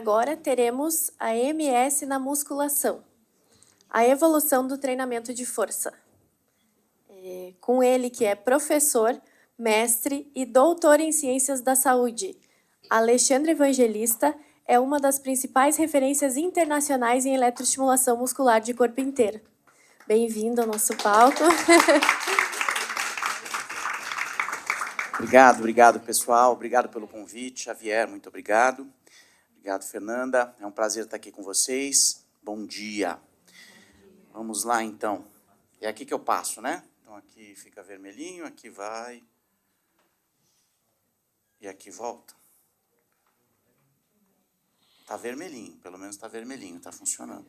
agora teremos a MS na musculação, a evolução do treinamento de força. Com ele, que é professor, mestre e doutor em Ciências da Saúde, Alexandre Evangelista é uma das principais referências internacionais em eletroestimulação muscular de corpo inteiro. Bem-vindo ao nosso palco. Obrigado, pessoal. Obrigado pelo convite. Xavier, muito obrigado. Obrigado, Fernanda. É um prazer estar aqui com vocês. Bom dia. Vamos lá, então. É aqui que eu passo, né? Então, aqui fica vermelhinho, aqui vai. E aqui volta. Tá vermelhinho, pelo menos tá vermelhinho, tá funcionando.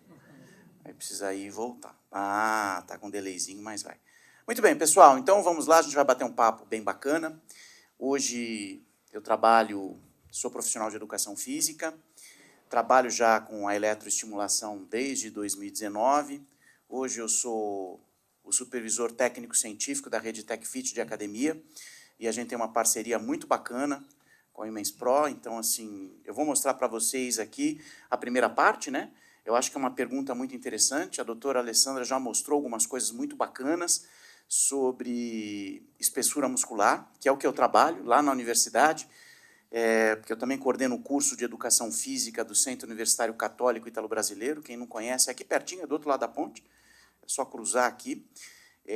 Aí precisa ir e voltar. Ah, tá com delayzinho, mas vai. Muito bem, pessoal, então vamos lá, a gente vai bater um papo bem bacana. Hoje eu sou profissional de educação física, trabalho já com a eletroestimulação desde 2019. Hoje eu sou o supervisor técnico-científico da rede TechFit de academia, e a gente tem uma parceria muito bacana com a Imens Pro. Então, assim, eu vou mostrar para vocês aqui a primeira parte, né? Eu acho que é uma pergunta muito interessante. A doutora Alessandra já mostrou algumas coisas muito bacanas sobre espessura muscular, que é o que eu trabalho lá na universidade, porque eu também coordeno o curso de Educação Física do Centro Universitário Católico Italo-Brasileiro. Quem não conhece, é aqui pertinho, é do outro lado da ponte. É só cruzar aqui.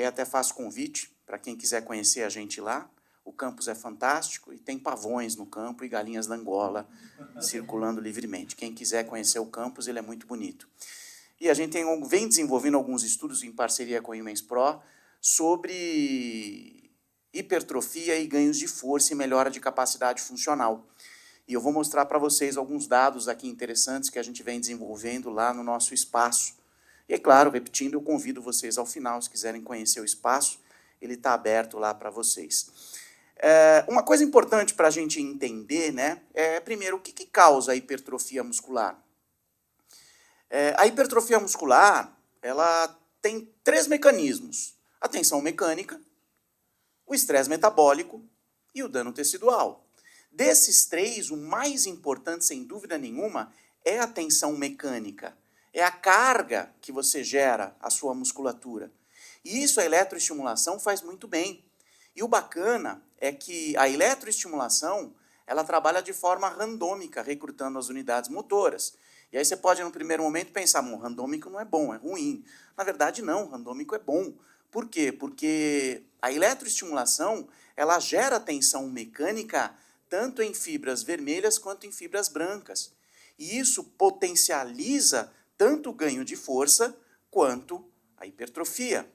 Até faço convite para quem quiser conhecer a gente lá. O campus é fantástico e tem pavões no campo e galinhas da Angola circulando livremente. Quem quiser conhecer o campus, ele é muito bonito. E a gente vem desenvolvendo alguns estudos em parceria com a Imens Pro sobre hipertrofia e ganhos de força e melhora de capacidade funcional. E eu vou mostrar para vocês alguns dados aqui interessantes que a gente vem desenvolvendo lá no nosso espaço. E, é claro, repetindo, eu convido vocês ao final, se quiserem conhecer o espaço, ele está aberto lá para vocês. Uma coisa importante para a gente entender, né, primeiro, o que causa a hipertrofia muscular? A hipertrofia muscular, ela tem 3 mecanismos: a tensão mecânica, o estresse metabólico e o dano tecidual. Desses 3, o mais importante, sem dúvida nenhuma, é a tensão mecânica. É a carga que você gera à sua musculatura. E isso a eletroestimulação faz muito bem. E o bacana é que a eletroestimulação, ela trabalha de forma randômica, recrutando as unidades motoras. E aí você pode, no primeiro momento, pensar, randômico não é bom, é ruim. Na verdade, não, randômico é bom. Por quê? Porque a eletroestimulação, ela gera tensão mecânica tanto em fibras vermelhas quanto em fibras brancas. E isso potencializa tanto o ganho de força quanto a hipertrofia.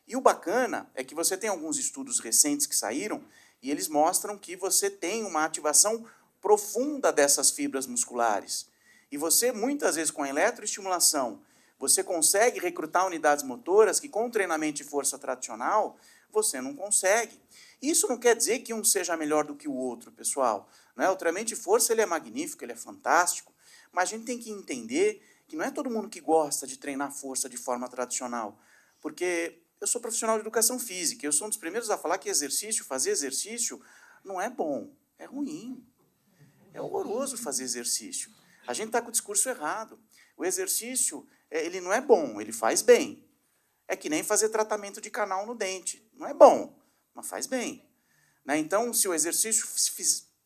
E o bacana é que você tem alguns estudos recentes que saíram e eles mostram que você tem uma ativação profunda dessas fibras musculares. E você, muitas vezes, com a eletroestimulação, você consegue recrutar unidades motoras que, com o treinamento de força tradicional, você não consegue. Isso não quer dizer que um seja melhor do que o outro, pessoal. Não é? O treinamento de força ele é magnífico, ele é fantástico, mas a gente tem que entender que não é todo mundo que gosta de treinar força de forma tradicional. Porque eu sou profissional de educação física, eu sou um dos primeiros a falar que fazer exercício, não é bom, é ruim. É horroroso fazer exercício. A gente está com o discurso errado. O exercício, ele não é bom, ele faz bem. É que nem fazer tratamento de canal no dente. Não é bom, mas faz bem. Né? Então, se o exercício...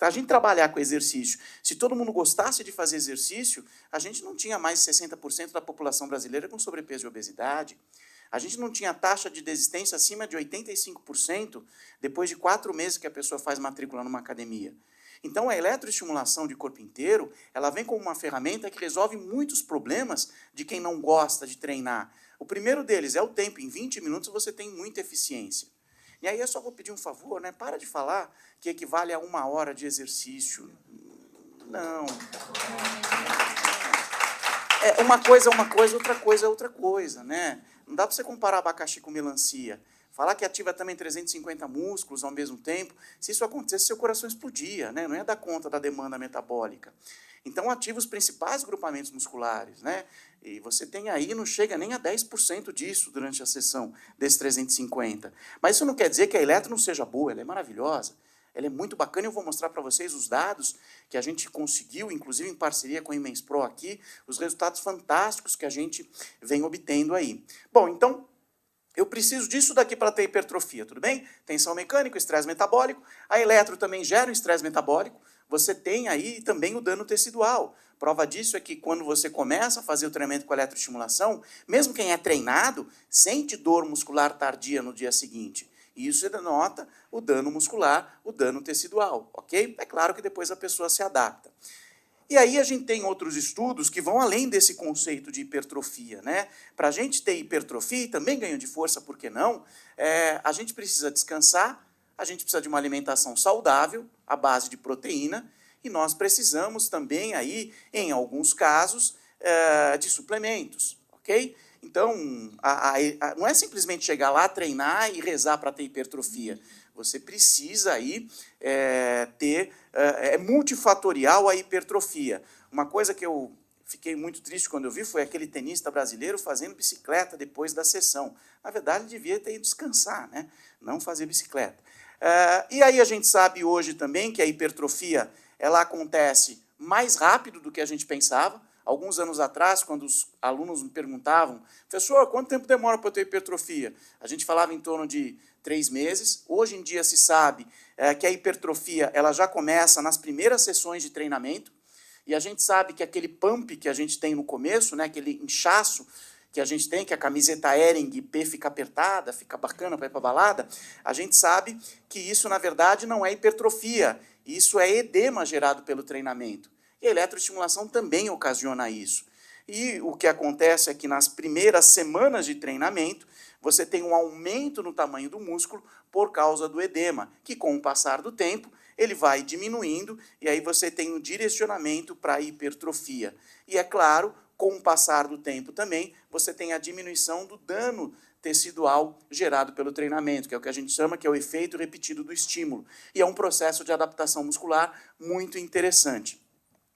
a gente trabalhar com exercício, se todo mundo gostasse de fazer exercício, a gente não tinha mais 60% da população brasileira com sobrepeso e obesidade. A gente não tinha taxa de desistência acima de 85% depois de 4 meses que a pessoa faz matrícula numa academia. Então, a eletroestimulação de corpo inteiro, ela vem como uma ferramenta que resolve muitos problemas de quem não gosta de treinar. O primeiro deles é o tempo. Em 20 minutos você tem muita eficiência. E aí eu só vou pedir um favor, né? Para de falar que equivale a 1 hora de exercício. Não. Uma coisa é uma coisa, outra coisa é outra coisa, né? Não dá para você comparar abacaxi com melancia. Falar que ativa também 350 músculos ao mesmo tempo, se isso acontecesse, seu coração explodia, né? Não ia dar conta da demanda metabólica. Então, ativa os principais grupamentos musculares, né? E você tem aí, não chega nem a 10% disso durante a sessão, desses 350. Mas isso não quer dizer que a eletro não seja boa, ela é maravilhosa. ela é muito bacana e eu vou mostrar para vocês os dados que a gente conseguiu, inclusive em parceria com a Imens Pro aqui, os resultados fantásticos que a gente vem obtendo aí. Bom, então, eu preciso disso daqui para ter hipertrofia, tudo bem? Tensão mecânica, estresse metabólico, a eletro também gera um estresse metabólico, você tem aí também o dano tecidual. Prova disso é que quando você começa a fazer o treinamento com eletroestimulação, mesmo quem é treinado, sente dor muscular tardia no dia seguinte. E isso denota o dano muscular, o dano tecidual, ok? É claro que depois a pessoa se adapta. E aí a gente tem outros estudos que vão além desse conceito de hipertrofia, né? Para a gente ter hipertrofia e também ganho de força, por que não? A gente precisa descansar, a gente precisa de uma alimentação saudável, à base de proteína, e nós precisamos também aí, em alguns casos, de suplementos, ok? Então, não é simplesmente chegar lá, treinar e rezar para ter hipertrofia. Você precisa aí ter... É multifatorial a hipertrofia. Uma coisa que eu fiquei muito triste quando eu vi foi aquele tenista brasileiro fazendo bicicleta depois da sessão. Na verdade, ele devia ter ido descansar, né? Não fazer bicicleta. E aí a gente sabe hoje também que a hipertrofia ela acontece mais rápido do que a gente pensava. Alguns anos atrás, quando os alunos me perguntavam, professor, quanto tempo demora para eu ter hipertrofia? A gente falava em torno de 3 meses. Hoje em dia se sabe que a hipertrofia ela já começa nas primeiras sessões de treinamento, e a gente sabe que aquele pump que a gente tem no começo, né, aquele inchaço que a gente tem, que a camiseta Hering P fica apertada, fica bacana para ir para a balada, a gente sabe que isso, na verdade, não é hipertrofia, isso é edema gerado pelo treinamento. E a eletroestimulação também ocasiona isso. E o que acontece é que nas primeiras semanas de treinamento, você tem um aumento no tamanho do músculo por causa do edema, que com o passar do tempo, ele vai diminuindo, e aí você tem um direcionamento para a hipertrofia. E é claro, com o passar do tempo também, você tem a diminuição do dano tecidual gerado pelo treinamento, que é o que a gente chama que é o efeito repetido do estímulo. E é um processo de adaptação muscular muito interessante.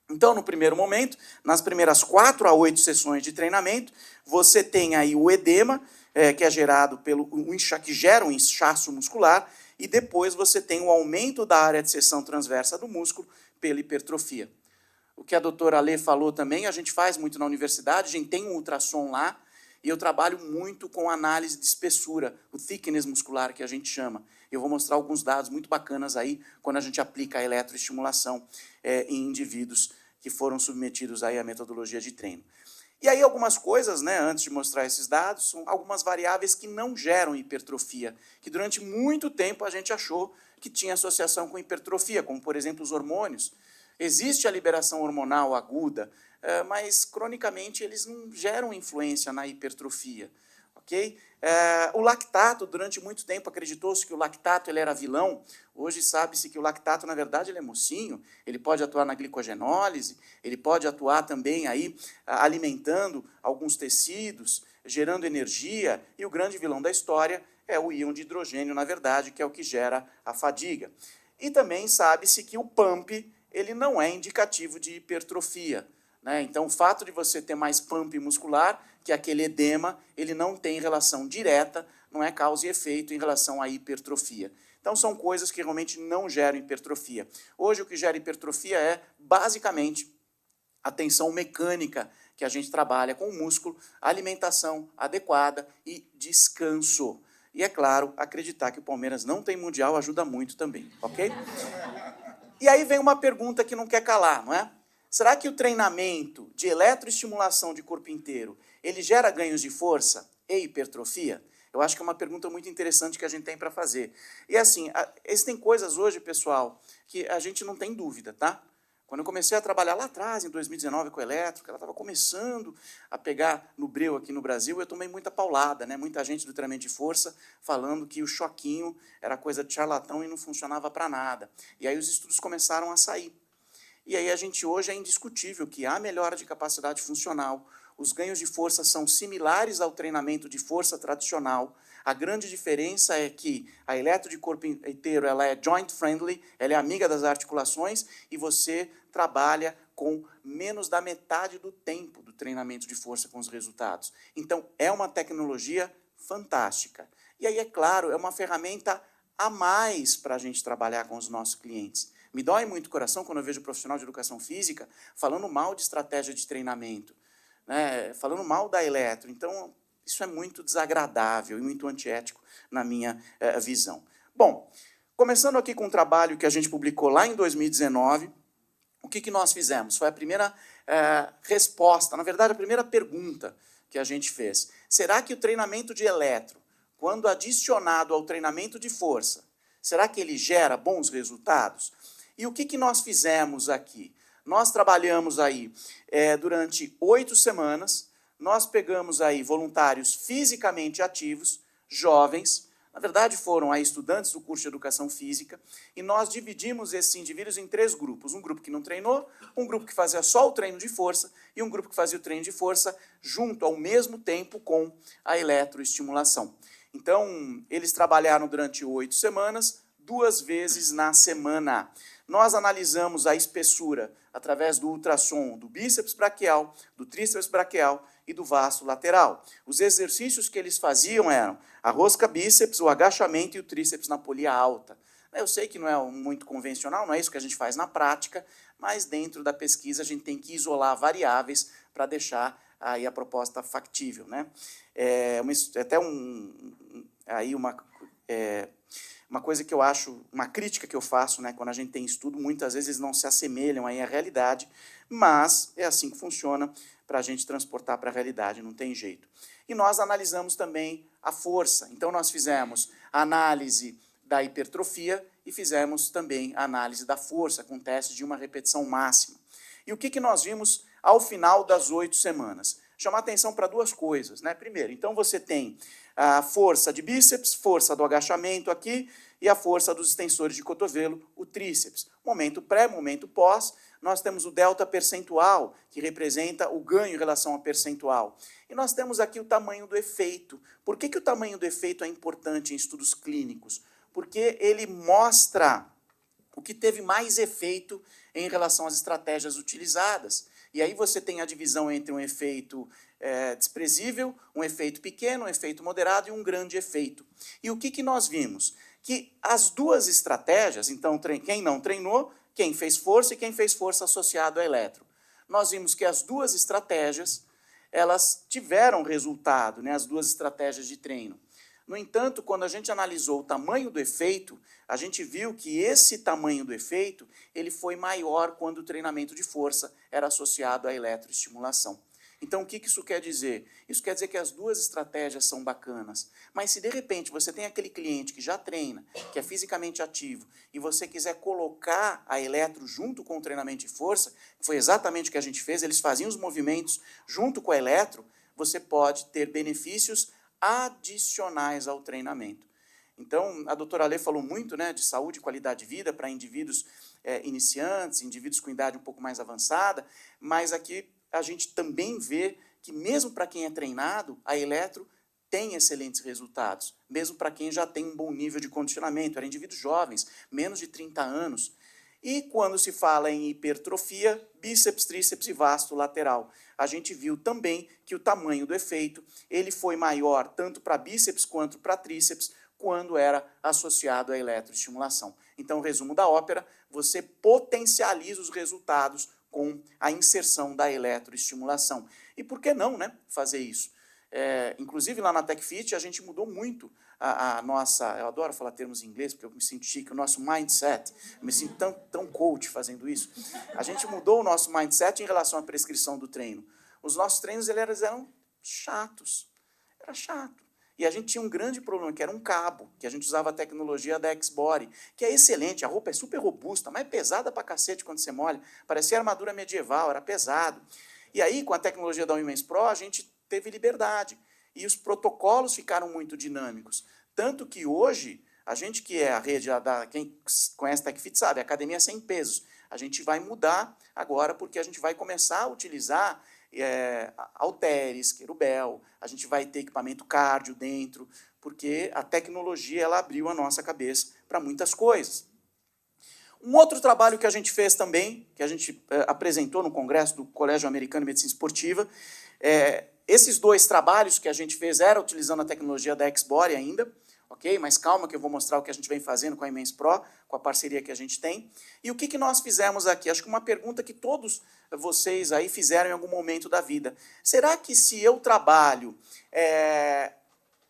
Então, no primeiro momento, nas primeiras 4 a 8 sessões de treinamento, você tem aí o edema, que é gerado que gera um inchaço muscular, e depois você tem o aumento da área de seção transversa do músculo pela hipertrofia. O que a doutora Alê falou também, a gente faz muito na universidade, a gente tem um ultrassom lá, e eu trabalho muito com análise de espessura, o thickness muscular que a gente chama. Eu vou mostrar alguns dados muito bacanas aí, quando a gente aplica a eletroestimulação em indivíduos que foram submetidos aí à metodologia de treino. E aí algumas coisas, né, antes de mostrar esses dados, são algumas variáveis que não geram hipertrofia, que durante muito tempo a gente achou que tinha associação com hipertrofia, como, por exemplo, os hormônios. Existe a liberação hormonal aguda, mas, cronicamente, eles não geram influência na hipertrofia. Okay? O lactato, durante muito tempo, acreditou-se que o lactato ele era vilão. Hoje sabe-se que o lactato, na verdade, ele é mocinho, ele pode atuar na glicogenólise, ele pode atuar também aí, alimentando alguns tecidos, gerando energia, e o grande vilão da história é o íon de hidrogênio, na verdade, que é o que gera a fadiga. E também sabe-se que o pump ele não é indicativo de hipertrofia. Né? Então, o fato de você ter mais pump muscular, que é aquele edema, ele não tem relação direta, não é causa e efeito em relação à hipertrofia. Então, são coisas que realmente não geram hipertrofia. Hoje, o que gera hipertrofia é, basicamente, a tensão mecânica que a gente trabalha com o músculo, alimentação adequada e descanso. E, é claro, acreditar que o Palmeiras não tem mundial ajuda muito também, ok? E aí vem uma pergunta que não quer calar, não é? Será que o treinamento de eletroestimulação de corpo inteiro, ele gera ganhos de força e hipertrofia? Eu acho que é uma pergunta muito interessante que a gente tem para fazer. E assim, existem coisas hoje, pessoal, que a gente não tem dúvida, tá? Quando eu comecei a trabalhar lá atrás, em 2019, com a elétrica, ela estava começando a pegar no breu aqui no Brasil, eu tomei muita paulada, né? Muita gente do treinamento de força falando que o choquinho era coisa de charlatão e não funcionava para nada. E aí os estudos começaram a sair. E aí a gente hoje é indiscutível que há melhora de capacidade funcional, os ganhos de força são similares ao treinamento de força tradicional. A grande diferença é que a eletro de corpo inteiro ela é joint friendly, ela é amiga das articulações e você trabalha com menos da metade do tempo do treinamento de força com os resultados. Então, é uma tecnologia fantástica. E aí, é claro, é uma ferramenta a mais para a gente trabalhar com os nossos clientes. Me dói muito o coração quando eu vejo profissional de educação física falando mal de estratégia de treinamento, né, falando mal da Eletro. Então, isso é muito desagradável e muito antiético na minha visão. Bom, começando aqui com um trabalho que a gente publicou lá em 2019, o que nós fizemos? Foi a primeira resposta, na verdade, a primeira pergunta que a gente fez. Será que o treinamento de Eletro, quando adicionado ao treinamento de força, será que ele gera bons resultados? E o que nós fizemos aqui? Nós trabalhamos aí durante 8 semanas, nós pegamos aí voluntários fisicamente ativos, jovens, na verdade foram aí estudantes do curso de Educação Física, e nós dividimos esses indivíduos em 3 grupos. Um grupo que não treinou, um grupo que fazia só o treino de força, e um grupo que fazia o treino de força junto ao mesmo tempo com a eletroestimulação. Então, eles trabalharam durante 8 semanas, 2 vezes na semana. Nós analisamos a espessura através do ultrassom do bíceps braquial, do tríceps braquial e do vasto lateral. Os exercícios que eles faziam eram a rosca bíceps, o agachamento e o tríceps na polia alta. Eu sei que não é muito convencional, não é isso que a gente faz na prática, mas dentro da pesquisa a gente tem que isolar variáveis para deixar aí a proposta factível, né? Uma coisa que eu acho, uma crítica que eu faço, né, quando a gente tem estudo, muitas vezes não se assemelham aí à realidade, mas é assim que funciona para a gente transportar para a realidade, não tem jeito. E nós analisamos também a força, então nós fizemos a análise da hipertrofia e fizemos também a análise da força, com teste de uma repetição máxima. E o que nós vimos ao final das 8 semanas? Chamar atenção para 2 coisas, né? Primeiro, então você tem a força de bíceps, força do agachamento aqui, e a força dos extensores de cotovelo, o tríceps. Momento pré, momento pós, nós temos o delta percentual, que representa o ganho em relação ao percentual. E nós temos aqui o tamanho do efeito. Por que o tamanho do efeito é importante em estudos clínicos? Porque ele mostra o que teve mais efeito em relação às estratégias utilizadas. E aí você tem a divisão entre um efeito desprezível, um efeito pequeno, um efeito moderado e um grande efeito. E o que nós vimos? Que as 2 estratégias, então quem não treinou, quem fez força e quem fez força associado a eletro. Nós vimos que as 2 estratégias, elas tiveram resultado, né, as 2 estratégias de treino. No entanto, quando a gente analisou o tamanho do efeito, a gente viu que esse tamanho do efeito ele foi maior quando o treinamento de força era associado à eletroestimulação. Então, o que isso quer dizer? Isso quer dizer que as 2 estratégias são bacanas, mas se de repente você tem aquele cliente que já treina, que é fisicamente ativo, e você quiser colocar a eletro junto com o treinamento de força, que foi exatamente o que a gente fez, eles faziam os movimentos junto com a eletro, você pode ter benefícios adicionais ao treinamento. Então, a doutora Alê falou muito, né, de saúde e qualidade de vida para indivíduos iniciantes, indivíduos com idade um pouco mais avançada, mas aqui a gente também vê que mesmo para quem é treinado, a eletro tem excelentes resultados, mesmo para quem já tem um bom nível de condicionamento, eram indivíduos jovens, menos de 30 anos. E quando se fala em hipertrofia, bíceps, tríceps e vasto lateral, a gente viu também que o tamanho do efeito ele foi maior tanto para bíceps quanto para tríceps quando era associado à eletroestimulação. Então, o resumo da ópera, você potencializa os resultados com a inserção da eletroestimulação. E por que não, né, fazer isso? Inclusive, lá na TechFit, a gente mudou muito a nossa... Eu adoro falar termos em inglês, porque eu me sinto chique, o nosso mindset. Eu me sinto tão coach fazendo isso. A gente mudou o nosso mindset em relação à prescrição do treino. Os nossos treinos eles eram chatos. Era chato. E a gente tinha um grande problema, que era um cabo, que a gente usava a tecnologia da X-Body, que é excelente, a roupa é super robusta, mas é pesada pra cacete quando você molha. Parecia armadura medieval, era pesado. E aí, com a tecnologia da Women's Pro, a gente teve liberdade. E os protocolos ficaram muito dinâmicos. Tanto que hoje, a gente que é a rede, quem conhece TechFit sabe, a academia é 100 pesos. A gente vai mudar agora, porque a gente vai começar a utilizar halteres, querubel, a gente vai ter equipamento cardio dentro, porque a tecnologia ela abriu a nossa cabeça para muitas coisas. Um outro trabalho que a gente fez também, que a gente apresentou no congresso do Colégio Americano de Medicina Esportiva, esses 2 trabalhos que a gente fez era utilizando a tecnologia da X-Body ainda, ok? Mas calma que eu vou mostrar o que a gente vem fazendo com a Imens Pro, com a parceria que a gente tem. E o que nós fizemos aqui? Acho que uma pergunta que todos vocês aí fizeram em algum momento da vida. Será que se eu trabalho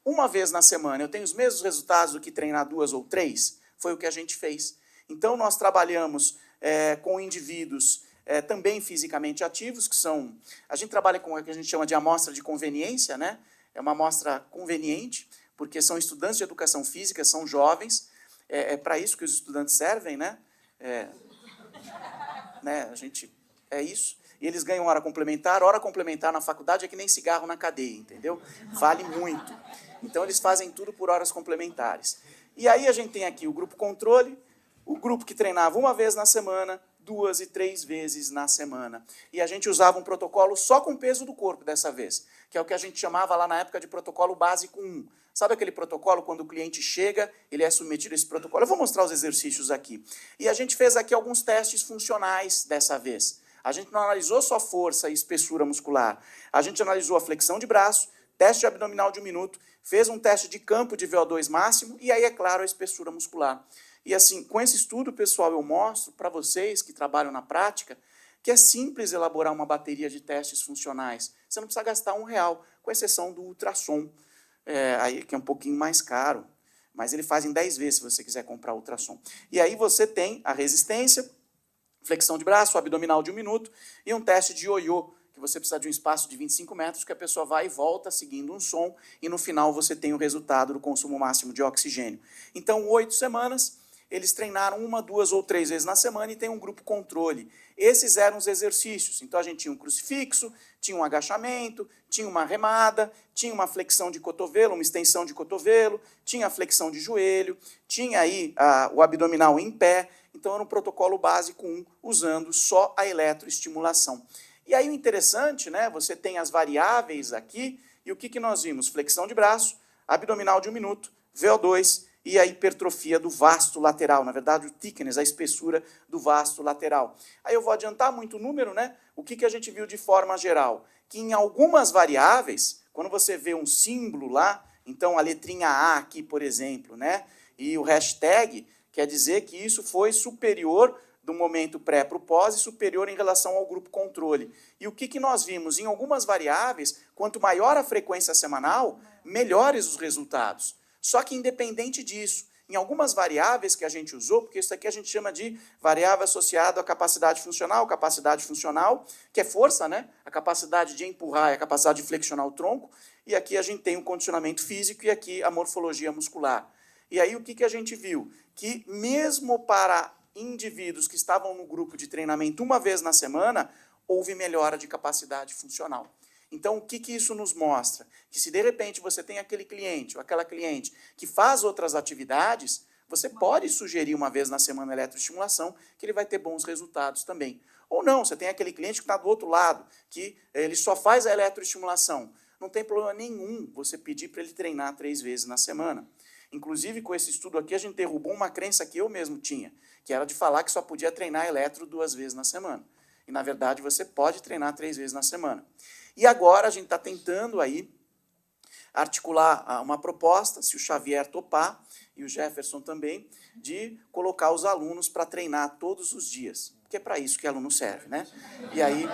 uma vez na semana, eu tenho os mesmos resultados do que treinar 2 ou 3? Foi o que a gente fez. Então, nós trabalhamos com indivíduos também fisicamente ativos, que são... A gente trabalha com o que a gente chama de amostra de conveniência, né? É uma amostra conveniente, porque são estudantes de educação física, são jovens, para isso que os estudantes servem, né? A gente... É isso. E eles ganham hora complementar na faculdade é que nem cigarro na cadeia, entendeu? Vale muito. Então, eles fazem tudo por horas complementares. E aí a gente tem aqui o grupo controle, o grupo que treinava uma vez na semana, 2 e 3 vezes na semana. E a gente usava um protocolo só com peso do corpo dessa vez, que é o que a gente chamava lá na época de protocolo básico 1. Sabe aquele protocolo quando o cliente chega, ele é submetido a esse protocolo? Eu vou mostrar os exercícios aqui. E a gente fez aqui alguns testes funcionais dessa vez. A gente não analisou só força e espessura muscular. A gente analisou a flexão de braço, teste abdominal de 1 minuto, fez um teste de campo de VO2 máximo e aí, é claro, a espessura muscular. E assim, com esse estudo, pessoal, eu mostro para vocês que trabalham na prática que é simples elaborar uma bateria de testes funcionais. Você não precisa gastar R$1, com exceção do ultrassom, aí, que é um pouquinho mais caro, mas ele faz em 10 vezes se você quiser comprar ultrassom. E aí você tem a resistência, flexão de braço, abdominal de 1 minuto e um teste de ioiô, que você precisa de um espaço de 25 metros, que a pessoa vai e volta seguindo um som, e no final você tem o resultado do consumo máximo de oxigênio. Então, 8 semanas, eles treinaram 1, 2 ou 3 vezes na semana e tem um grupo controle. Esses eram os exercícios. Então, a gente tinha um crucifixo, tinha um agachamento, tinha uma remada, tinha uma flexão de cotovelo, uma extensão de cotovelo, tinha a flexão de joelho, tinha aí o abdominal em pé. Então, era um protocolo básico 1, usando só a eletroestimulação. E aí o interessante, né, você tem as variáveis aqui, e o que nós vimos? Flexão de braço, abdominal de 1 minuto, VO2 e a hipertrofia do vasto lateral, na verdade o thickness, a espessura do vasto lateral. Aí eu vou adiantar muito o número, né? O que a gente viu de forma geral? Que em algumas variáveis, quando você vê um símbolo lá, então a letrinha A aqui, por exemplo, né, e o hashtag, quer dizer que isso foi superior do momento pré para o pós e superior em relação ao grupo controle. E o que nós vimos? Em algumas variáveis, quanto maior a frequência semanal, melhores os resultados. Só que independente disso, em algumas variáveis que a gente usou, porque isso aqui a gente chama de variável associada à capacidade funcional, que é força, né? A capacidade de empurrar e a capacidade de flexionar o tronco, e aqui a gente tem o condicionamento físico e aqui a morfologia muscular. E aí o que a gente viu? Que mesmo para indivíduos que estavam no grupo de treinamento 1 vez na semana, houve melhora de capacidade funcional. Então, o que isso nos mostra? Que se de repente você tem aquele cliente ou aquela cliente que faz outras atividades, você pode sugerir 1 vez na semana eletroestimulação, que ele vai ter bons resultados também. Ou não, você tem aquele cliente que está do outro lado, que ele só faz a eletroestimulação. Não tem problema nenhum você pedir para ele treinar 3 vezes na semana. Inclusive, com esse estudo aqui, a gente derrubou uma crença que eu mesmo tinha, que era de falar que só podia treinar eletro 2 vezes na semana. E, na verdade, você pode treinar 3 vezes na semana. E agora a gente está tentando aí articular uma proposta, se o Xavier topar, e o Jefferson também, de colocar os alunos para treinar todos os dias. Porque é para isso que aluno serve, né? E aí,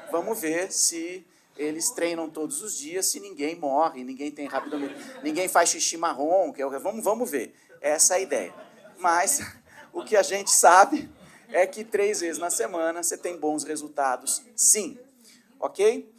vamos ver se eles treinam todos os dias, se ninguém morre, ninguém tem ninguém faz xixi marrom, vamos ver. Essa é a ideia. Mas o que a gente sabe é que 3 vezes na semana você tem bons resultados, sim. Ok?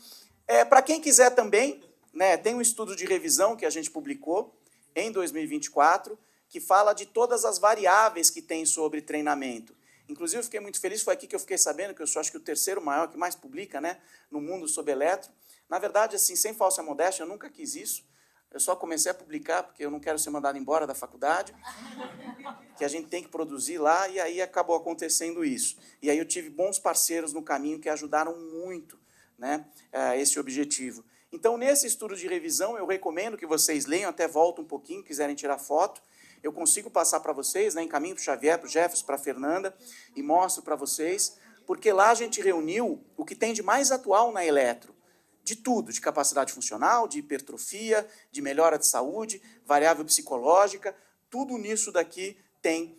Para quem quiser também, né, tem um estudo de revisão que a gente publicou em 2024, que fala de todas as variáveis que tem sobre treinamento. Inclusive, eu fiquei muito feliz, foi aqui que eu fiquei sabendo, que eu sou, acho que, o 3º maior que mais publica, né, no mundo sobre eletro. Na verdade, assim, sem falsa modéstia, eu nunca quis isso. Eu só comecei a publicar porque eu não quero ser mandado embora da faculdade, que a gente tem que produzir lá, e aí acabou acontecendo isso. E aí eu tive bons parceiros no caminho que ajudaram muito, né, a esse objetivo. Então, nesse estudo de revisão, eu recomendo que vocês leiam, até volto um pouquinho, quiserem tirar foto. Eu consigo passar para vocês, né, encaminho para o Xavier, para o Jefferson, para a Fernanda, e mostro para vocês, porque lá a gente reuniu o que tem de mais atual na eletro, de tudo, de capacidade funcional, de hipertrofia, de melhora de saúde, variável psicológica, tudo nisso daqui tem,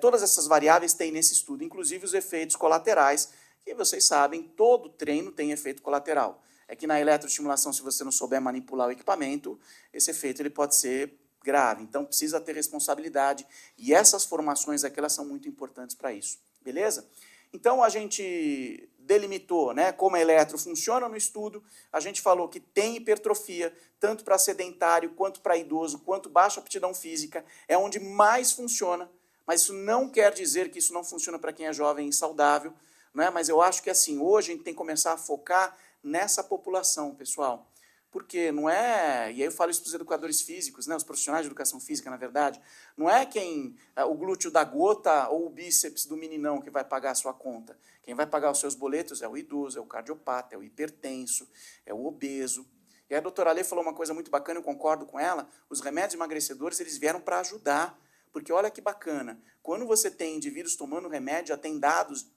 todas essas variáveis tem nesse estudo, inclusive os efeitos colaterais, que vocês sabem, todo treino tem efeito colateral. É que na eletroestimulação, se você não souber manipular o equipamento, esse efeito ele pode ser grave, então precisa ter responsabilidade, e essas formações aqui, elas são muito importantes para isso, beleza? Então, a gente delimitou, né, como a eletro funciona no estudo, a gente falou que tem hipertrofia, tanto para sedentário, quanto para idoso, quanto baixa aptidão física, é onde mais funciona, mas isso não quer dizer que isso não funciona para quem é jovem e saudável, né, mas eu acho que assim, hoje a gente tem que começar a focar nessa população, pessoal. Porque não é, e aí eu falo isso para os educadores físicos, né, os profissionais de educação física, na verdade, não é o glúteo da gota ou o bíceps do meninão que vai pagar a sua conta. Quem vai pagar os seus boletos é o idoso, é o cardiopata, é o hipertenso, é o obeso. E a doutora Alê falou uma coisa muito bacana, eu concordo com ela, os remédios emagrecedores, eles vieram para ajudar. Porque olha que bacana, quando você tem indivíduos tomando remédio, já tem dados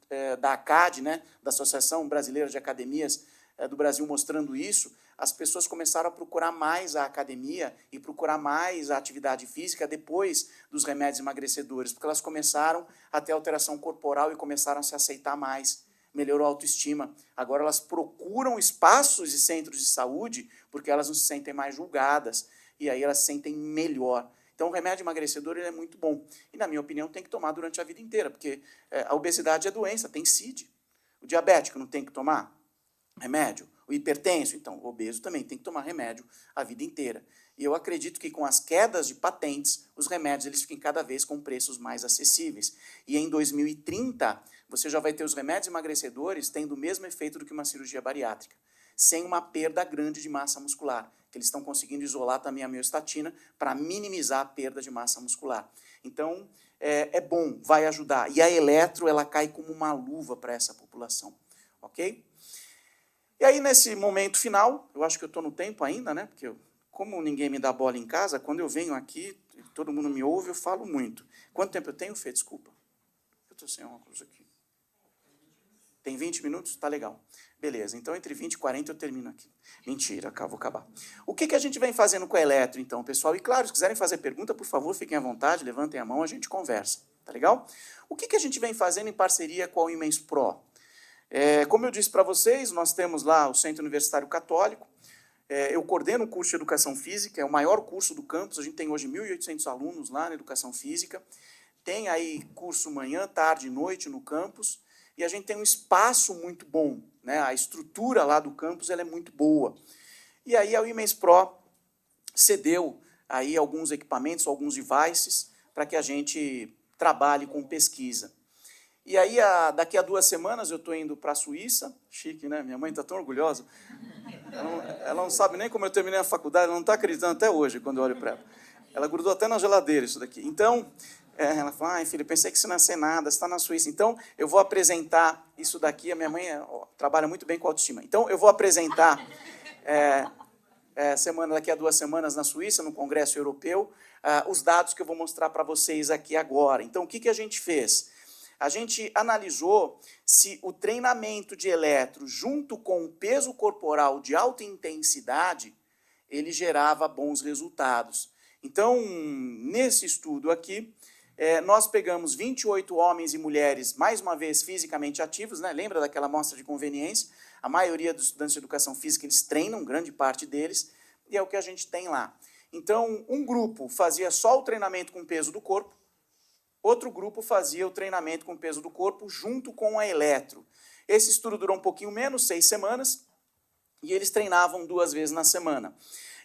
da ACAD, né, da Associação Brasileira de Academias do Brasil mostrando isso, as pessoas começaram a procurar mais a academia e procurar mais a atividade física depois dos remédios emagrecedores, porque elas começaram a ter alteração corporal e começaram a se aceitar mais, melhorou a autoestima. Agora elas procuram espaços e centros de saúde porque elas não se sentem mais julgadas e aí elas se sentem melhor. Então, o remédio emagrecedor ele é muito bom. E, na minha opinião, tem que tomar durante a vida inteira, porque a obesidade é doença, tem CID. O diabético não tem que tomar remédio? O hipertenso, então, o obeso também tem que tomar remédio a vida inteira. E eu acredito que com as quedas de patentes, os remédios eles fiquem cada vez com preços mais acessíveis. E em 2030, você já vai ter os remédios emagrecedores tendo o mesmo efeito do que uma cirurgia bariátrica, sem uma perda grande de massa muscular, que eles estão conseguindo isolar também a miostatina para minimizar a perda de massa muscular. Então, é bom, vai ajudar. E a eletro, ela cai como uma luva para essa população, ok? E aí, nesse momento final, eu acho que eu estou no tempo ainda, né? Porque como ninguém me dá bola em casa, quando eu venho aqui, todo mundo me ouve, eu falo muito. Quanto tempo eu tenho, Fê? Desculpa. Eu estou sem óculos aqui. Tem 20 minutos? Tá legal. Beleza, então entre 20 e 40 eu termino aqui. Mentira, vou acabar. O que a gente vem fazendo com a eletro, então, pessoal? E claro, se quiserem fazer pergunta, por favor, fiquem à vontade, levantem a mão, a gente conversa. Tá legal? O que a gente vem fazendo em parceria com a Women's Pro? Como eu disse para vocês, nós temos lá o Centro Universitário Católico, eu coordeno o curso de Educação Física, é o maior curso do campus, a gente tem hoje 1.800 alunos lá na Educação Física, tem aí curso manhã, tarde e noite no campus, e a gente tem um espaço muito bom, né? A estrutura lá do campus ela é muito boa. E aí a Women's Pro cedeu aí alguns equipamentos, alguns devices, para que a gente trabalhe com pesquisa. E aí, daqui a 2 semanas, eu estou indo para a Suíça. Chique, né? Minha mãe está tão orgulhosa. Ela não sabe nem como eu terminei a faculdade, ela não está acreditando até hoje, quando eu olho para ela. Ela grudou até na geladeira isso daqui. Então, ela falou, ai, filho, pensei que isso não ia ser nada, você está na Suíça. Então, eu vou apresentar isso daqui. A minha mãe trabalha muito bem com autoestima. Então, eu vou apresentar, daqui a 2 semanas na Suíça, no Congresso Europeu, os dados que eu vou mostrar para vocês aqui agora. Então, o que a gente fez? A gente analisou se o treinamento de eletro, junto com o peso corporal de alta intensidade, ele gerava bons resultados. Então, nesse estudo aqui, nós pegamos 28 homens e mulheres, mais uma vez, fisicamente ativos, né? Lembra daquela amostra de conveniência? A maioria dos estudantes de educação física, eles treinam, grande parte deles, e é o que a gente tem lá. Então, um grupo fazia só o treinamento com o peso do corpo, outro grupo fazia o treinamento com o peso do corpo junto com a eletro. Esse estudo durou um pouquinho menos, 6 semanas, e eles treinavam 2 vezes na semana.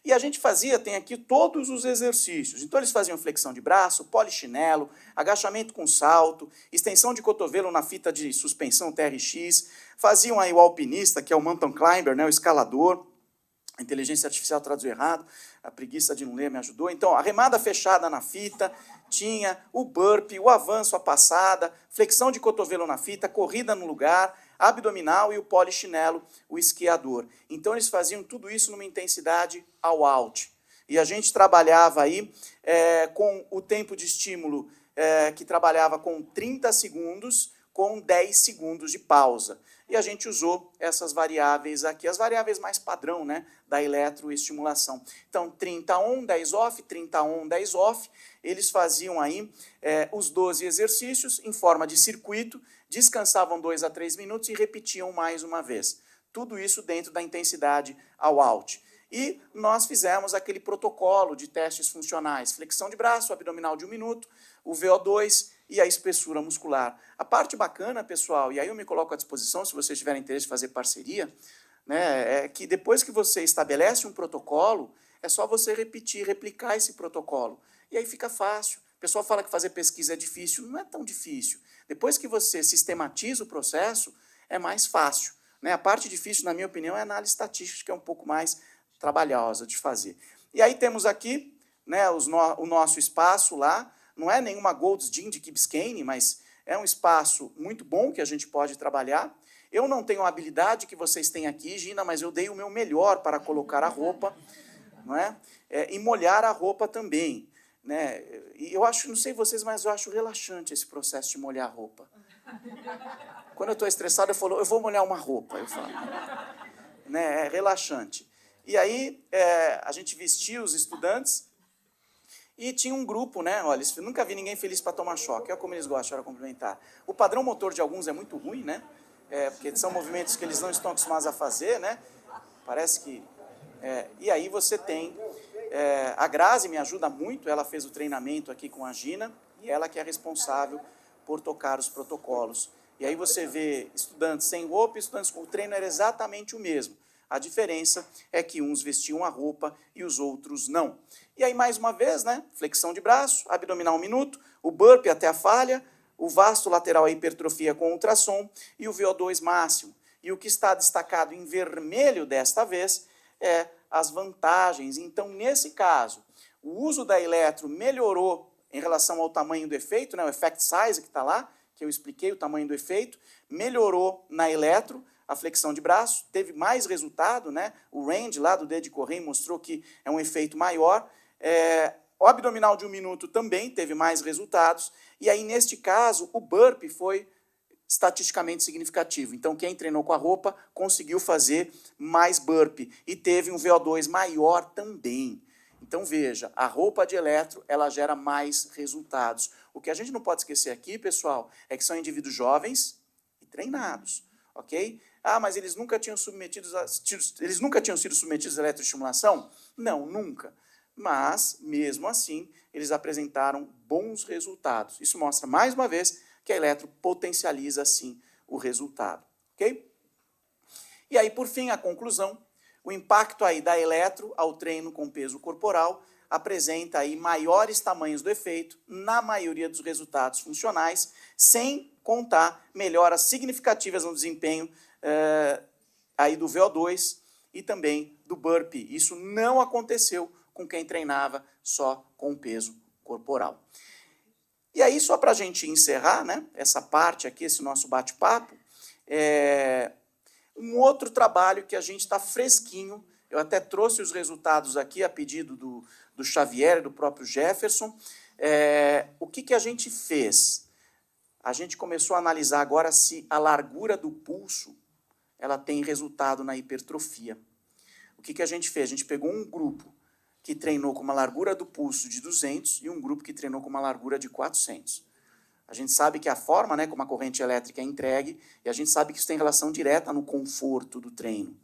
E a gente fazia, tem aqui todos os exercícios. Então eles faziam flexão de braço, polichinelo, agachamento com salto, extensão de cotovelo na fita de suspensão TRX, faziam aí o alpinista, que é o mountain climber, né, o escalador. A inteligência artificial traduziu errado, a preguiça de não ler me ajudou. Então, a remada fechada na fita, tinha o burpee, o avanço, a passada, flexão de cotovelo na fita, corrida no lugar, abdominal e o polichinelo, o esquiador. Então, eles faziam tudo isso numa intensidade all out. E a gente trabalhava aí com o tempo de estímulo que trabalhava com 30 segundos, com 10 segundos de pausa. E a gente usou essas variáveis aqui, as variáveis mais padrão, né, da eletroestimulação. Então, 30 on, 10 off, 30 on, 10 off. Eles faziam aí os 12 exercícios em forma de circuito, descansavam 2 a 3 minutos e repetiam mais uma vez. Tudo isso dentro da intensidade ao out. E nós fizemos aquele protocolo de testes funcionais, flexão de braço, abdominal de 1 minuto, o VO2 e a espessura muscular. A parte bacana, pessoal, e aí eu me coloco à disposição, se vocês tiverem interesse de fazer parceria, né, é que depois que você estabelece um protocolo, é só você repetir, replicar esse protocolo. E aí fica fácil. O pessoal fala que fazer pesquisa é difícil, não é tão difícil. Depois que você sistematiza o processo, é mais fácil. Né? A parte difícil, na minha opinião, é a análise estatística, que é um pouco mais trabalhosa de fazer. E aí temos aqui, né, o nosso espaço lá, não é nenhuma Gold's Gym de Key Biscayne, mas é um espaço muito bom que a gente pode trabalhar. Eu não tenho a habilidade que vocês têm aqui, Gina, mas eu dei o meu melhor para colocar a roupa, não é? E molhar a roupa também. Né? E eu acho, não sei vocês, mas eu acho relaxante esse processo de molhar a roupa. Quando eu estou estressado, eu vou molhar uma roupa. Eu falo, né? É relaxante. E aí, a gente vestia os estudantes e tinha um grupo, né? Olha, eu nunca vi ninguém feliz para tomar choque. Olha como eles gostam de complementar. O padrão motor de alguns é muito ruim, né? Porque são movimentos que eles não estão acostumados a fazer, né? Parece que... e aí você tem... a Grazi me ajuda muito, ela fez o treinamento aqui com a Gina, e ela que é responsável por tocar os protocolos. E aí você vê estudantes sem roupa e estudantes com o treino era exatamente o mesmo. A diferença é que uns vestiam a roupa e os outros não. E aí, mais uma vez, né, flexão de braço, abdominal 1 minuto, o burpee até a falha, o vasto lateral a hipertrofia com ultrassom e o VO2 máximo. E o que está destacado em vermelho desta vez é as vantagens. Então, nesse caso, o uso da eletro melhorou em relação ao tamanho do efeito, né, o effect size que está lá, que eu expliquei o tamanho do efeito, melhorou na eletro, a flexão de braço, teve mais resultado, né? O range lá do dedo de correr mostrou que é um efeito maior. O abdominal de 1 minuto também teve mais resultados, e aí, neste caso, o burpee foi estatisticamente significativo. Então, quem treinou com a roupa conseguiu fazer mais burpee, e teve um VO2 maior também. Então, veja, a roupa de eletro, ela gera mais resultados. O que a gente não pode esquecer aqui, pessoal, é que são indivíduos jovens e treinados, ok? Ah, mas eles nunca tinham sido submetidos à eletroestimulação? Não, nunca. Mas, mesmo assim, eles apresentaram bons resultados. Isso mostra, mais uma vez, que a eletro potencializa, sim, o resultado. Ok? E aí, por fim, a conclusão. O impacto aí da eletro ao treino com peso corporal apresenta aí maiores tamanhos do efeito na maioria dos resultados funcionais, sem contar melhoras significativas no desempenho aí do VO2 e também do burpee. Isso não aconteceu com quem treinava só com peso corporal. E aí, só para a gente encerrar, né, essa parte aqui, esse nosso bate-papo, um outro trabalho que a gente está fresquinho, eu até trouxe os resultados aqui a pedido do Xavier e do próprio Jefferson. O que a gente fez? A gente começou a analisar agora se a largura do pulso ela tem resultado na hipertrofia. O que a gente fez? A gente pegou um grupo que treinou com uma largura do pulso de 200 e um grupo que treinou com uma largura de 400. A gente sabe que a forma, né, como a corrente elétrica é entregue, e a gente sabe que isso tem relação direta no conforto do treino.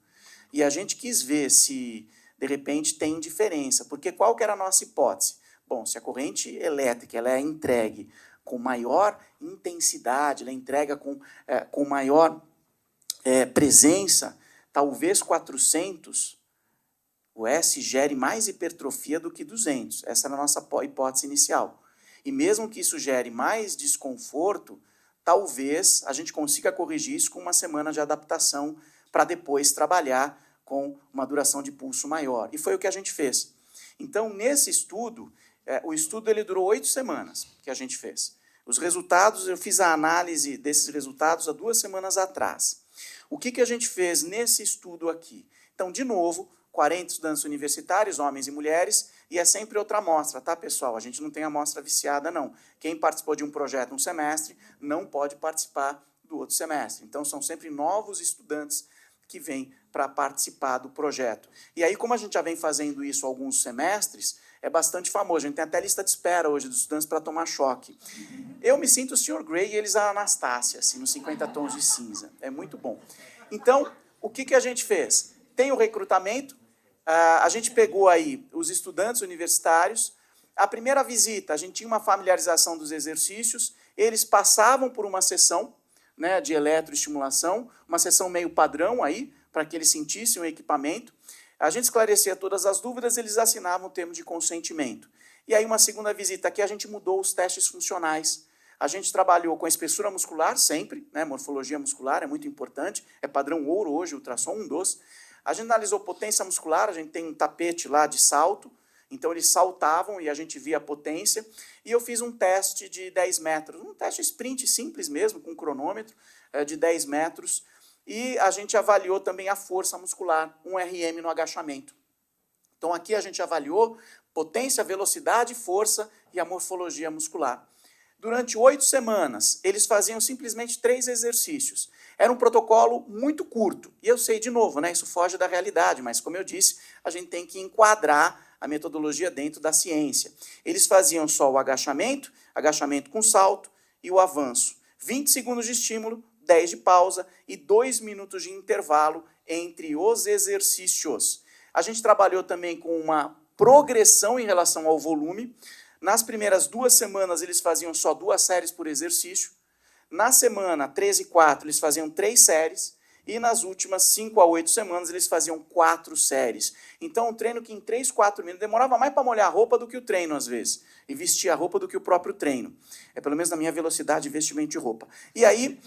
E a gente quis ver se, de repente, tem diferença, porque qual que era a nossa hipótese? Bom, se a corrente elétrica ela é entregue com maior intensidade, ela é entrega com maior presença, talvez 400, o S gere mais hipertrofia do que 200. Essa era a nossa hipótese inicial. E mesmo que isso gere mais desconforto, talvez a gente consiga corrigir isso com uma semana de adaptação para depois trabalhar com uma duração de pulso maior. E foi o que a gente fez. Então, nesse estudo, o estudo ele durou 8 semanas que a gente fez. Os resultados, eu fiz a análise desses resultados há 2 semanas atrás. O que a gente fez nesse estudo aqui? Então, de novo, 40 estudantes universitários, homens e mulheres, e é sempre outra amostra, tá, pessoal? A gente não tem amostra viciada, não. Quem participou de um projeto um semestre não pode participar do outro semestre. Então, são sempre novos estudantes que vêm para participar do projeto. E aí, como a gente já vem fazendo isso há alguns semestres, é bastante famoso. A gente tem até lista de espera hoje dos estudantes para tomar choque. Eu me sinto o Sr. Grey e eles a Anastácia, assim, nos 50 tons de cinza. É muito bom. Então, o que a gente fez? Tem o recrutamento, a gente pegou aí os estudantes universitários. A primeira visita, a gente tinha uma familiarização dos exercícios, eles passavam por uma sessão, né, de eletroestimulação, uma sessão meio padrão aí, para que eles sentissem o equipamento. A gente esclarecia todas as dúvidas, eles assinavam o termo de consentimento. E aí, uma segunda visita aqui, a gente mudou os testes funcionais. A gente trabalhou com a espessura muscular sempre, né, morfologia muscular é muito importante, é padrão ouro hoje, ultrassom 1 dos. A gente analisou potência muscular, a gente tem um tapete lá de salto, então eles saltavam e a gente via a potência. E eu fiz um teste de 10 metros, um teste sprint simples mesmo, com cronômetro, de 10 metros. E a gente avaliou também a força muscular, um RM no agachamento. Então aqui a gente avaliou potência, velocidade, força e a morfologia muscular. Durante 8 semanas, eles faziam simplesmente 3 exercícios. Era um protocolo muito curto. E eu sei, de novo, né, isso foge da realidade, mas, como eu disse, a gente tem que enquadrar a metodologia dentro da ciência. Eles faziam só o agachamento, agachamento com salto e o avanço. 20 segundos de estímulo, 10 de pausa e 2 minutos de intervalo entre os exercícios. A gente trabalhou também com uma progressão em relação ao volume. Nas primeiras 2 semanas, eles faziam só 2 séries por exercício. Na semana 13 e 4, eles faziam 3 séries. E nas últimas 5 a 8 semanas, eles faziam 4 séries. Então, um treino que em 3, 4 minutos demorava mais para molhar a roupa do que o treino, às vezes. E vestir a roupa do que o próprio treino. É pelo menos na minha velocidade de vestimento de roupa. E aí,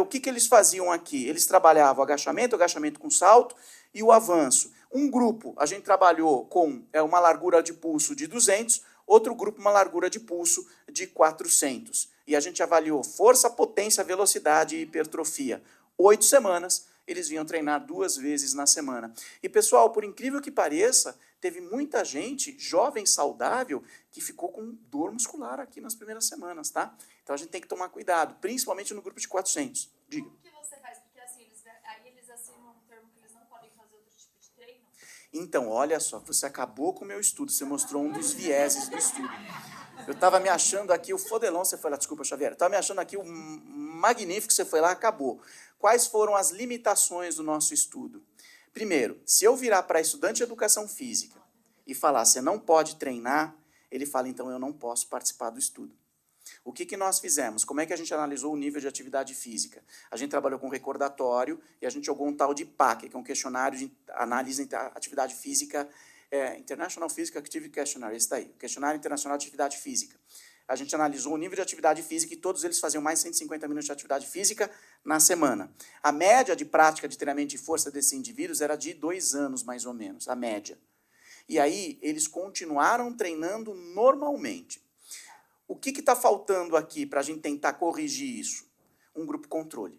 o que eles faziam aqui? Eles trabalhavam agachamento com salto e o avanço. Um grupo, a gente trabalhou com uma largura de pulso de 200, outro grupo, uma largura de pulso de 400. E a gente avaliou força, potência, velocidade e hipertrofia. 8 semanas, eles vinham treinar 2 vezes na semana. E, pessoal, por incrível que pareça, teve muita gente, jovem, saudável, que ficou com dor muscular aqui nas primeiras semanas, tá? Então, a gente tem que tomar cuidado, principalmente no grupo de 400. Diga. Como que você faz? Porque, assim, aí eles assinam um termo que eles não podem fazer outro tipo de treino? Então, olha só, você acabou com o meu estudo, você mostrou um dos vieses do estudo. Eu estava me achando aqui o fodelão, você foi lá, desculpa, Xavier, estava me achando aqui o magnífico, você foi lá, acabou. Quais foram as limitações do nosso estudo? Primeiro, se eu virar para estudante de educação física e falar, você não pode treinar, ele fala, então eu não posso participar do estudo. O que nós fizemos? Como é que a gente analisou o nível de atividade física? A gente trabalhou com recordatório e a gente jogou um tal de PAC, que é um questionário de análise da atividade física, International Physical Activity Questionnaire, esse daí, Questionário Internacional de Atividade Física. A gente analisou o nível de atividade física e todos eles faziam mais de 150 minutos de atividade física na semana. A média de prática de treinamento de força desses indivíduos era de 2 anos, mais ou menos, a média. E aí, eles continuaram treinando normalmente. O que está faltando aqui para a gente tentar corrigir isso? Um grupo controle.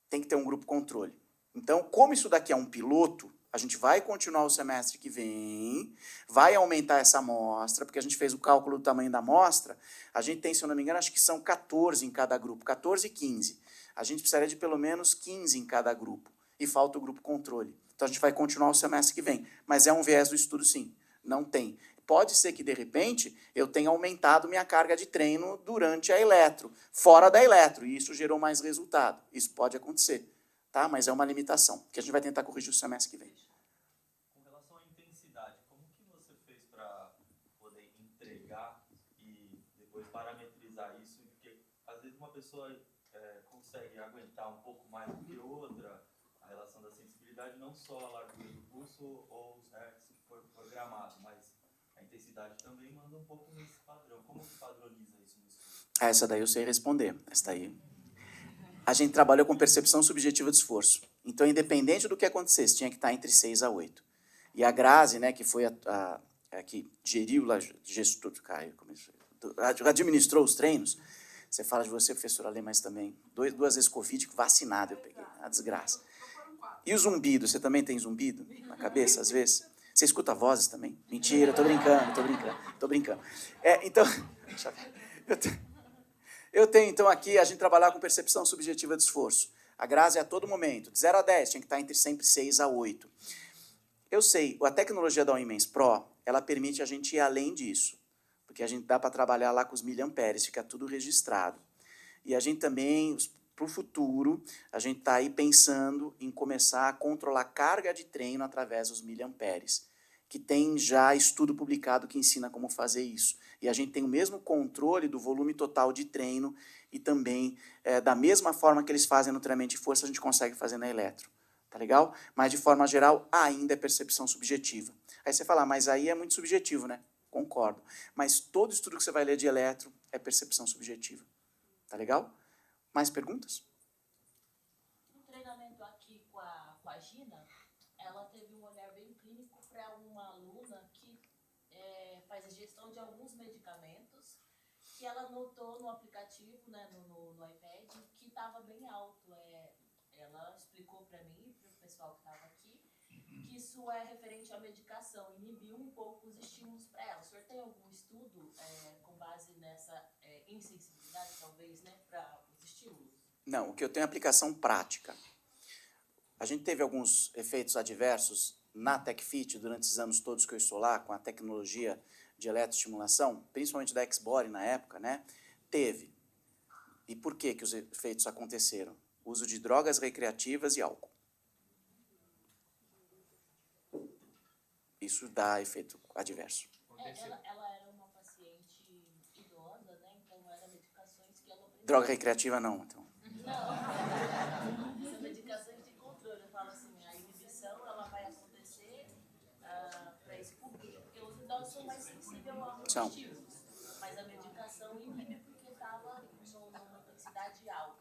Tem que ter um grupo controle. Então, como isso daqui é um piloto, a gente vai continuar o semestre que vem, vai aumentar essa amostra, porque a gente fez o cálculo do tamanho da amostra, a gente tem, se eu não me engano, acho que são 14 em cada grupo, 14 e 15. A gente precisaria de pelo menos 15 em cada grupo, e falta o grupo controle. Então, a gente vai continuar o semestre que vem, mas é um viés do estudo, sim, não tem. Pode ser que, de repente, eu tenha aumentado minha carga de treino durante a eletro, fora da eletro, e isso gerou mais resultado. Isso pode acontecer, tá? Mas é uma limitação, que a gente vai tentar corrigir o semestre que vem. Com relação à intensidade, como que você fez para poder entregar e depois parametrizar isso? Porque, às vezes, uma pessoa consegue aguentar um pouco mais do que outra, a relação da sensibilidade, não só a largura do pulso ou os hertz que for programado, mas a intensidade também manda um pouco nesse padrão. Como que padroniza isso no estudo? Essa daí eu sei responder. Essa daí. A gente trabalhou com percepção subjetiva de esforço. Então, independente do que acontecesse, tinha que estar entre 6 a 8. E a Grazi, né, que foi a que geriu lá, gestor, administrou os treinos, você fala de você, professora Lê, mas também 2 vezes Covid, vacinado eu peguei, a desgraça. E o zumbido, você também tem zumbido na cabeça, às vezes? Você escuta vozes também? Mentira, tô brincando. Então, eu tenho então aqui a gente trabalhar com percepção subjetiva de esforço. A Grazi é a todo momento, de 0 a 10, tinha que estar entre sempre 6 a 8. Eu sei, a tecnologia da Imens Pro, ela permite a gente ir além disso, porque a gente dá para trabalhar lá com os miliamperes, fica tudo registrado. E a gente também, para o futuro, a gente está aí pensando em começar a controlar carga de treino através dos miliamperes, que tem já estudo publicado que ensina como fazer isso. E a gente tem o mesmo controle do volume total de treino e também, da mesma forma que eles fazem no treinamento de força, a gente consegue fazer na eletro. Tá legal? Mas, de forma geral, ainda é percepção subjetiva. Aí você fala, mas aí é muito subjetivo, né? Concordo. Mas todo estudo que você vai ler de eletro é percepção subjetiva. Tá legal? Mais perguntas? No treinamento aqui com a Gina, ela teve um olhar bem clínico para uma aluna que faz a gestão de alguns medicamentos, que ela notou no aplicativo, né, no iPad, que estava bem alto. Ela explicou para mim, para o pessoal que estava aqui, que isso é referente à medicação, inibiu um pouco os estímulos para ela. O senhor tem algum estudo com base nessa insensibilidade, talvez, né, para os estímulos? Não, o que eu tenho é aplicação prática. A gente teve alguns efeitos adversos na TechFit durante esses anos todos que eu estou lá, com a tecnologia de eletroestimulação, principalmente da Xbody na época, né? Teve. E por que que os efeitos aconteceram? Uso de drogas recreativas e álcool. Isso dá efeito adverso. Ela era uma paciente idosa, né? Então eram medicações que ela não precisava. Droga recreativa não, então. Não, são medicações de controle. Eu falo assim, a inibição ela vai acontecer para isso, porque os idosos são mais sensíveis aos São. estímulos, mas a medicação inibe porque estava numa intensidade alta.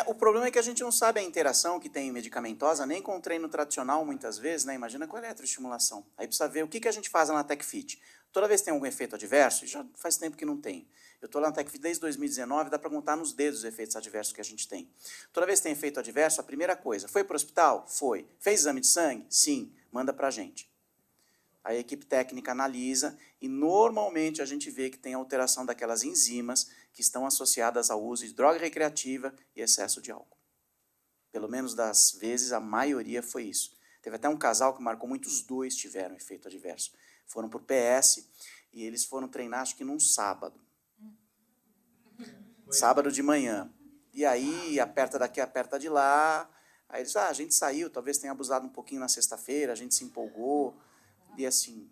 O problema é que a gente não sabe a interação que tem medicamentosa, nem com o treino tradicional, muitas vezes, né? Imagina com a eletroestimulação. Aí precisa ver o que a gente faz na TechFit. Toda vez que tem algum efeito adverso, já faz tempo que não tem. Eu estou lá na TechFit desde 2019, dá para contar nos dedos os efeitos adversos que a gente tem. Toda vez que tem efeito adverso, a primeira coisa, foi para o hospital? Foi. Fez exame de sangue? Sim. Manda para a gente. A equipe técnica analisa e normalmente a gente vê que tem alteração daquelas enzimas que estão associadas ao uso de droga recreativa e excesso de álcool. Pelo menos das vezes, a maioria foi isso. Teve até um casal que marcou muito, os dois tiveram efeito adverso. Foram por PS e eles foram treinar, acho que num sábado. Sábado de manhã. E aí, aperta daqui, aperta de lá. Aí eles, a gente saiu, talvez tenha abusado um pouquinho na sexta-feira, a gente se empolgou. E assim,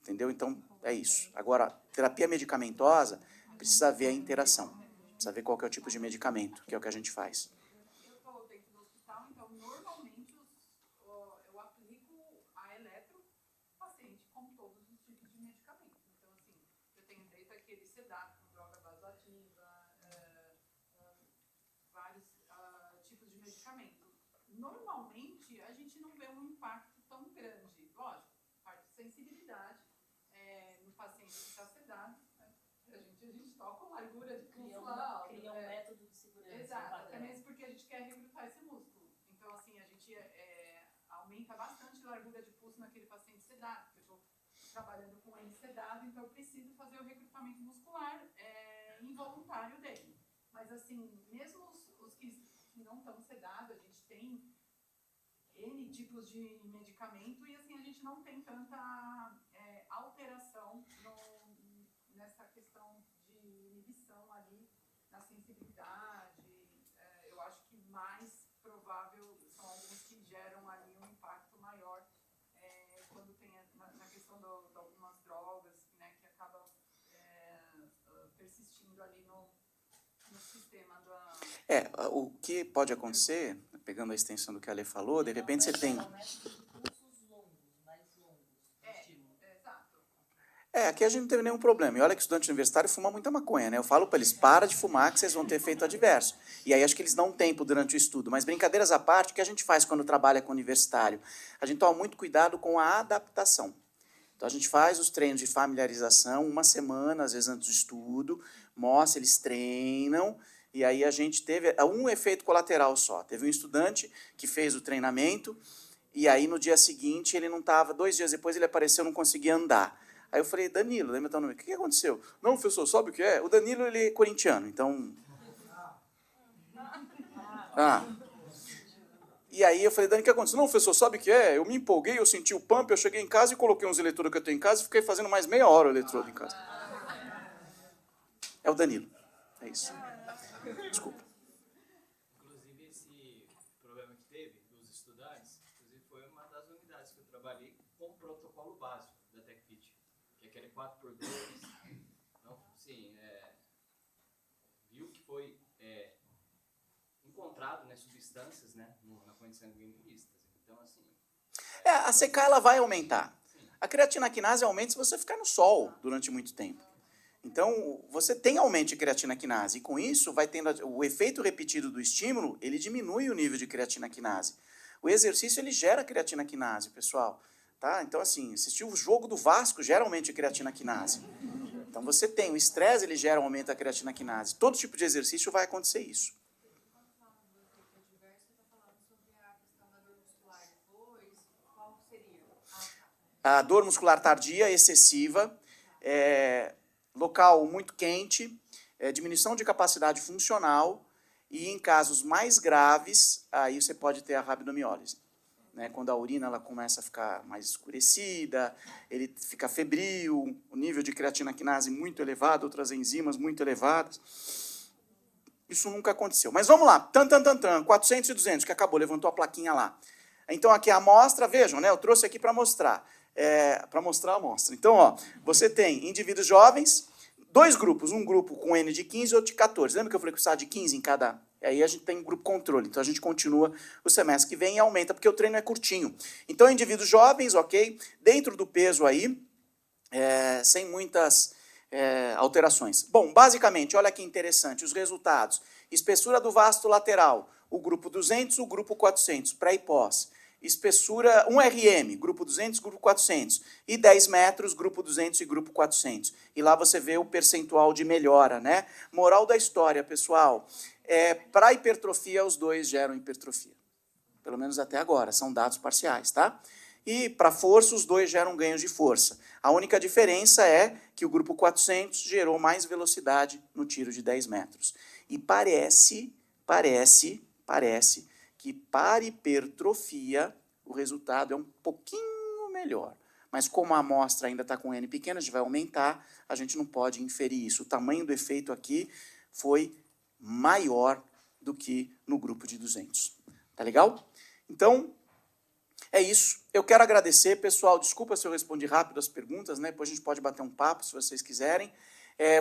entendeu? Então, é isso. Agora, terapia medicamentosa, precisa ver a interação. Precisa ver qual que é o tipo de medicamento, que é o que a gente faz. Eu estou dentro do hospital, então, normalmente, eu aplico a eletro paciente com todos os tipos de medicamento. Então, assim, eu tenho feito aquele sedato com droga vasoativa, vários tipos de medicamento. Normalmente, a gente não vê um impacto tão grande. Lógico, parte de sensibilidade no paciente que está sedado, né? A gente toca uma largura de pulso lá alto. Cria um método de segurança. Exato, até mesmo porque a gente quer recrutar esse músculo. Então, assim, a gente aumenta bastante a largura de pulso naquele paciente sedado, porque eu estou trabalhando com ele sedado, então eu preciso fazer o recrutamento muscular involuntário dele. Mas, assim, mesmo os que não estão sedados, a gente tem N tipos de medicamento e, assim, a gente não tem tanta alteração nessa questão de inibição ali, na sensibilidade. Eu acho que mais provável são alguns que geram ali um impacto maior quando tem na questão de algumas drogas, né, que acabam persistindo ali no sistema da... O que pode acontecer, pegando a extensão do que a Alê falou, de repente você tem... Aqui a gente não teve nenhum problema. E olha que estudante universitário fuma muita maconha, né? Eu falo para eles, para de fumar que vocês vão ter efeito adverso. E aí acho que eles dão tempo durante o estudo. Mas brincadeiras à parte, o que a gente faz quando trabalha com universitário? A gente toma muito cuidado com a adaptação. Então a gente faz os treinos de familiarização uma semana, às vezes antes do estudo, mostra, eles treinam, e aí a gente teve um efeito colateral só. Teve um estudante que fez o treinamento E aí, no dia seguinte, ele não estava, 2 dias depois ele apareceu, não conseguia andar. Aí eu falei, Danilo, lembra teu nome? O que aconteceu? Não, professor, sabe o que é? O Danilo, ele é corintiano, então... E aí eu falei, Dani, o que aconteceu? Não, professor, sabe o que é? Eu me empolguei, eu senti o pump, eu cheguei em casa e coloquei uns eletrodos que eu tenho em casa e fiquei fazendo mais meia hora o eletrodo em casa. É o Danilo. É isso. Desculpa. Inclusive, esse problema que teve dos estudantes, inclusive foi uma das unidades que eu trabalhei com o protocolo básico da TechFit, que é aquele 4x2. Então, sim, viu que foi encontrado, né, substâncias, né, na corrente sanguínea ilícitas. Então, assim... A CK ela vai aumentar. A creatina quinase aumenta se você ficar no sol durante muito tempo. Então, você tem aumento de creatina quinase, e com isso, vai tendo o efeito repetido do estímulo, ele diminui o nível de creatina quinase. O exercício, ele gera creatina quinase, pessoal. Tá? Então, assim, assistir o jogo do Vasco gera aumento de creatina quinase. Então, você tem o estresse, ele gera um aumento da creatina quinase. Todo tipo de exercício vai acontecer isso. A dor muscular tardia, excessiva, local muito quente, diminuição de capacidade funcional e, em casos mais graves, aí você pode ter a rabdomiólise. Né? Quando a urina ela começa a ficar mais escurecida, ele fica febril, o nível de creatina quinase muito elevado, outras enzimas muito elevadas. Isso nunca aconteceu. Mas vamos lá, 400 e 200, que acabou, levantou a plaquinha lá. Então, aqui a amostra, vejam, né? Eu trouxe aqui para mostrar. Para mostrar a amostra. Então, ó, você tem indivíduos jovens, 2 grupos, um grupo com N de 15 e outro de 14. Lembra que eu falei que precisava de 15 em cada? Aí a gente tem grupo controle. Então, a gente continua o semestre que vem e aumenta, porque o treino é curtinho. Então, indivíduos jovens, ok? Dentro do peso aí, sem muitas alterações. Bom, basicamente, olha que interessante, os resultados. Espessura do vasto lateral, o grupo 200, o grupo 400, pré e pós. Espessura 1 RM, grupo 200, grupo 400. E 10 metros, grupo 200 e grupo 400. E lá você vê o percentual de melhora, né? Moral da história, pessoal. Para hipertrofia, os dois geram hipertrofia. Pelo menos até agora, são dados parciais, tá? E para força, os dois geram ganhos de força. A única diferença é que o grupo 400 gerou mais velocidade no tiro de 10 metros. E parece que para hipertrofia o resultado é um pouquinho melhor. Mas como a amostra ainda está com N pequena, a gente vai aumentar, a gente não pode inferir isso. O tamanho do efeito aqui foi maior do que no grupo de 200. Tá legal? Então, é isso. Eu quero agradecer, pessoal. Desculpa se eu respondi rápido as perguntas, né? Depois a gente pode bater um papo, se vocês quiserem.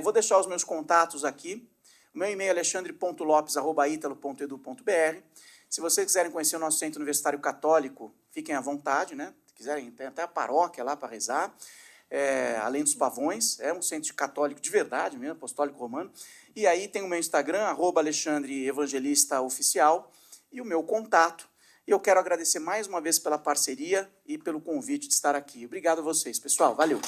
Vou deixar os meus contatos aqui. O meu e-mail é alexandre.lopes@italo.edu.br. Se vocês quiserem conhecer o nosso Centro Universitário Católico, fiquem à vontade, né? Se quiserem, tem até a paróquia lá para rezar, além dos pavões. É um centro católico de verdade mesmo, apostólico romano. E aí tem o meu Instagram, @alexandreevangelistaoficial, e o meu contato. E eu quero agradecer mais uma vez pela parceria e pelo convite de estar aqui. Obrigado a vocês, pessoal. Valeu!